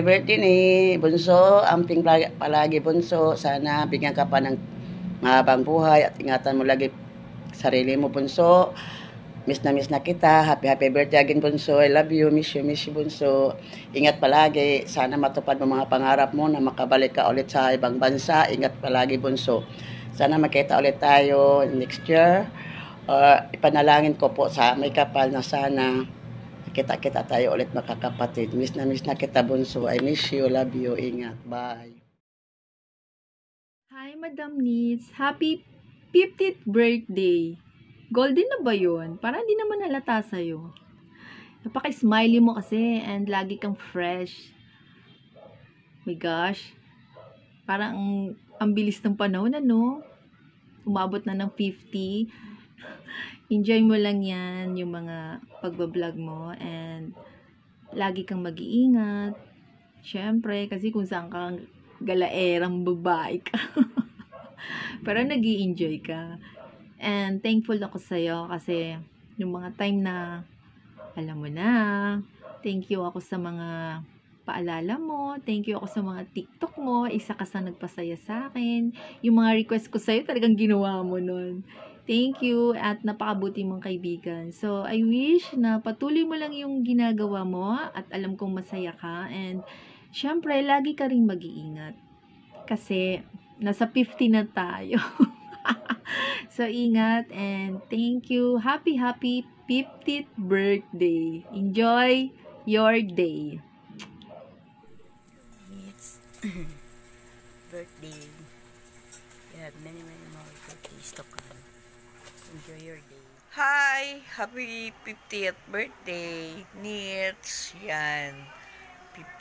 birthday ni Bunso. Amping palagi Bunso. Sana bigyan ka pa ng mahabang buhay at ingatan mo lagi sarili mo Bunso. Miss na kita. Happy birthday again Bunso. I love you. Miss you Bunso. Ingat palagi. Sana matupad mo mga pangarap mo na makabalik ka ulit sa ibang bansa. Ingat palagi Bunso. Sana makita ulit tayo next year. Ipanalangin ko po sa may kapal na sana kita tayo ulit makakapatid. Miss na kita Bunso. I miss you, love you, ingat. Bye. Hi Madam Needs. Happy 50th birthday. Golden na ba yun? Parang hindi naman halata sa'yo. Napaka-smiley mo kasi and lagi kang fresh. My gosh. Parang ang bilis ng panahon, ano? Umabot na ng 50. Enjoy mo lang yan, yung mga pagbablog mo. And lagi kang mag-iingat. Siyempre, kasi kung saan kang galaerang babae ka. Pero nag-i-enjoy ka. And thankful ako sa'yo kasi yung mga time na alam mo na, thank you ako sa mga paalala mo, thank you ako sa mga TikTok mo, isa ka sa nagpasaya sa akin, yung mga request ko sa'yo talagang ginawa mo nun. Thank you at napakabuti mong kaibigan. So, I wish na patuloy mo lang yung ginagawa mo at alam kong masaya ka and syempre, lagi ka rin mag-iingat kasi nasa 50 na tayo. So, ingat and thank you. Happy 50th birthday. Enjoy your day. It's birthday. You have many more birthdays to come. Enjoy your day. Hi! Happy 50th birthday, Nits. Yan.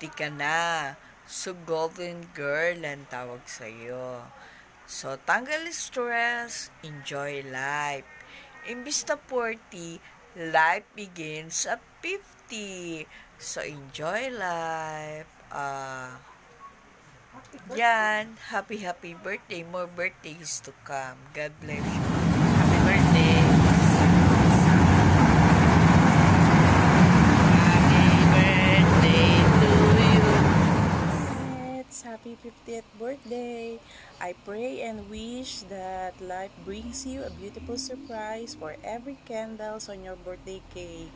50 ka na. So, golden girl ang tawag sa'yo. So, tanggal stress, enjoy life. Imbis na 40, life begins at 50. So, enjoy life. Yan. Happy birthday. More birthdays to come. God bless you. Happy birthday. Happy 50th birthday. I pray and wish that life brings you a beautiful surprise for every candles on your birthday cake.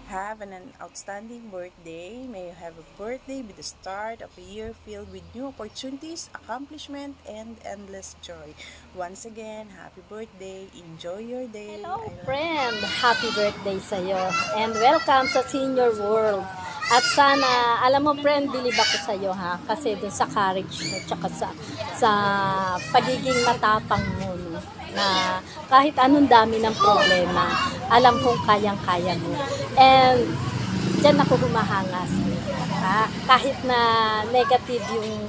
Have an outstanding birthday. May you have a birthday with the start of a year filled with new opportunities, accomplishment, and endless joy. Once again, happy birthday. Enjoy your day. Hello friend, happy birthday sa'yo and welcome sa Senior World. At sana, alam mo friend, bilib ako sa iyo ha, kasi dun sa courage mo, tsaka sa pagiging matapang mo, no? Na kahit anong dami ng problema, alam kong kayang-kaya mo. And dyan ako humahanga sa iyo. Kahit na negative yung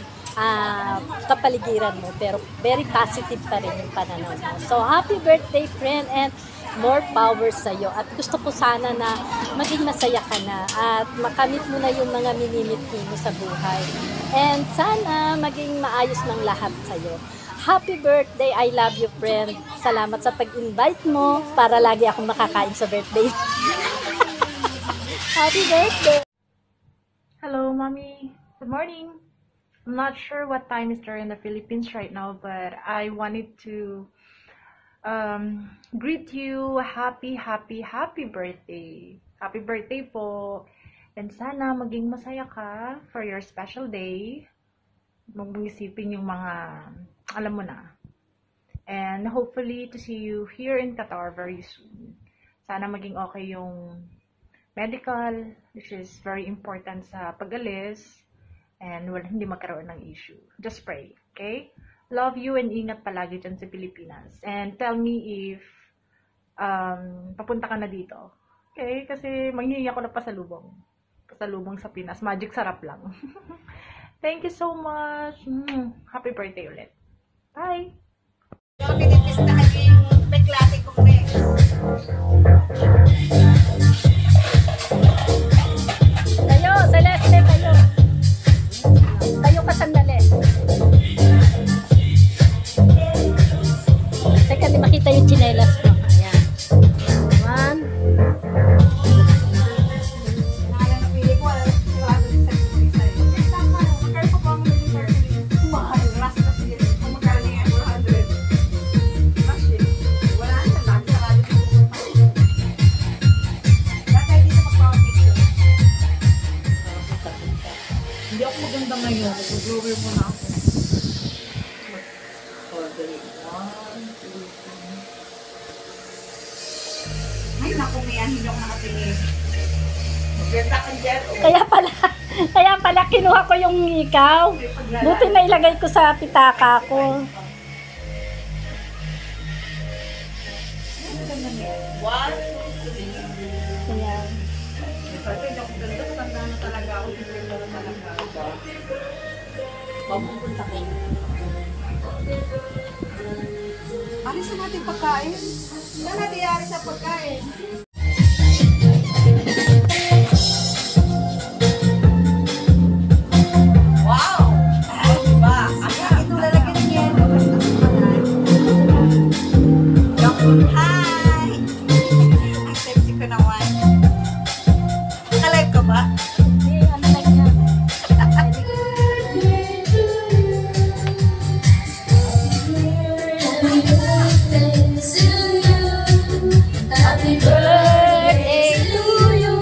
kapaligiran mo, pero very positive pa rin yung pananaw mo. So, happy birthday friend and more power sa iyo. At gusto ko sana na maging masaya ka na at makamit mo na yung mga minimiti mo sa buhay. And sana maging maayos ng lahat sa iyo. Happy birthday! I love you, friend. Salamat sa pag-invite mo para lagi akong makakain sa birthday. Happy birthday! Hello, Mommy. Good morning. I'm not sure what time is there in the Philippines right now, but I wanted to greet you happy birthday. Happy birthday po. And sana maging masaya ka for your special day. Huwag mong isipin yung mga alam mo na. And hopefully to see you here in Qatar very soon. Sana maging okay yung medical, which is very important sa pag-alis. And hindi magkaroon ng issue. Just pray, okay? Love you and ingat palagi dyan sa Pilipinas. And tell me if papunta ka na dito. Okay? Kasi manghihingi ako na pasalubong. Pasalubong sa Pinas. Magic sarap lang. Thank you so much. Happy birthday ulit. Bye! Tayo, Celeste, tayo. Tayo ka sandali. Teka, di makita yung chinelas mo. Ayan. One. Ay, naku, Mia, hindi ako nakatingin. Kaya pala kinuha ko yung ikaw. Buti na ilagay ko sa pitaka ko. Kaya, Alis na natin pagkain. Wala natin yari sa pagkain. Wow! Ay, diba? Ito lalagyan niya. Hi! Ang sexy ko naman. Nakalive ka ba? ano lang yan. Happy birthday to you.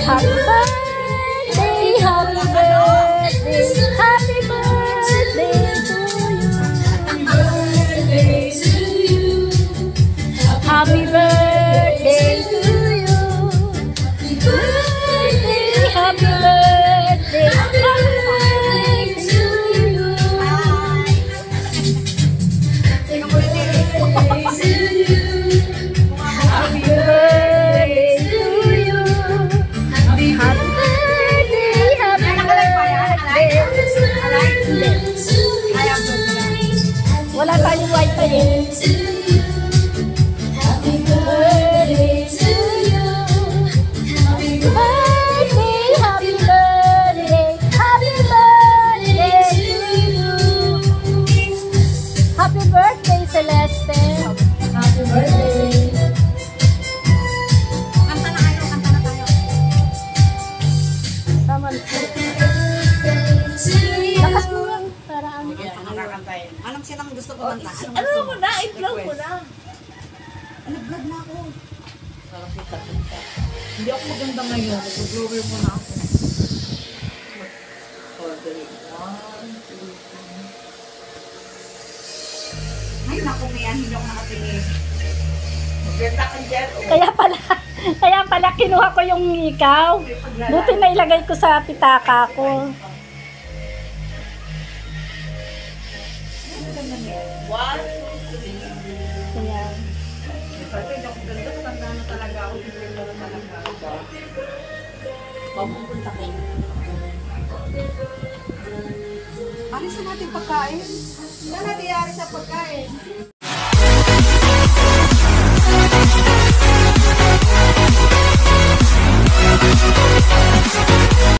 Happy birthday, happy birthday, happy birthday to you. Happy birthday to you. Happy birthday, happy birthday to you. Happy birthday to you. Happy birthday, happy birthday. Wala tayong wifi eh. Happy birthday to you. Happy birthday, happy birthday, happy birthday to you. Happy birthday, Celeste. Happy birthday. Kanta na kayo, kanta na tayo. Tama na. Lakas mo lang. Para ano. Anong sinang gusto ko kanta? Ano mo na? I-vlog mo na. Nag-vlog na ako. Hindi ako maganda ngayon. Mag-vlogger mo na ako. Ay, naku, Mia, hindi ako nakatingin. Kaya pala kinuha ko yung ikaw. Buti na ilagay ko sa pitaka ko. Kaya, Alis na natin pagkain. Wala natin yari sa pagkain.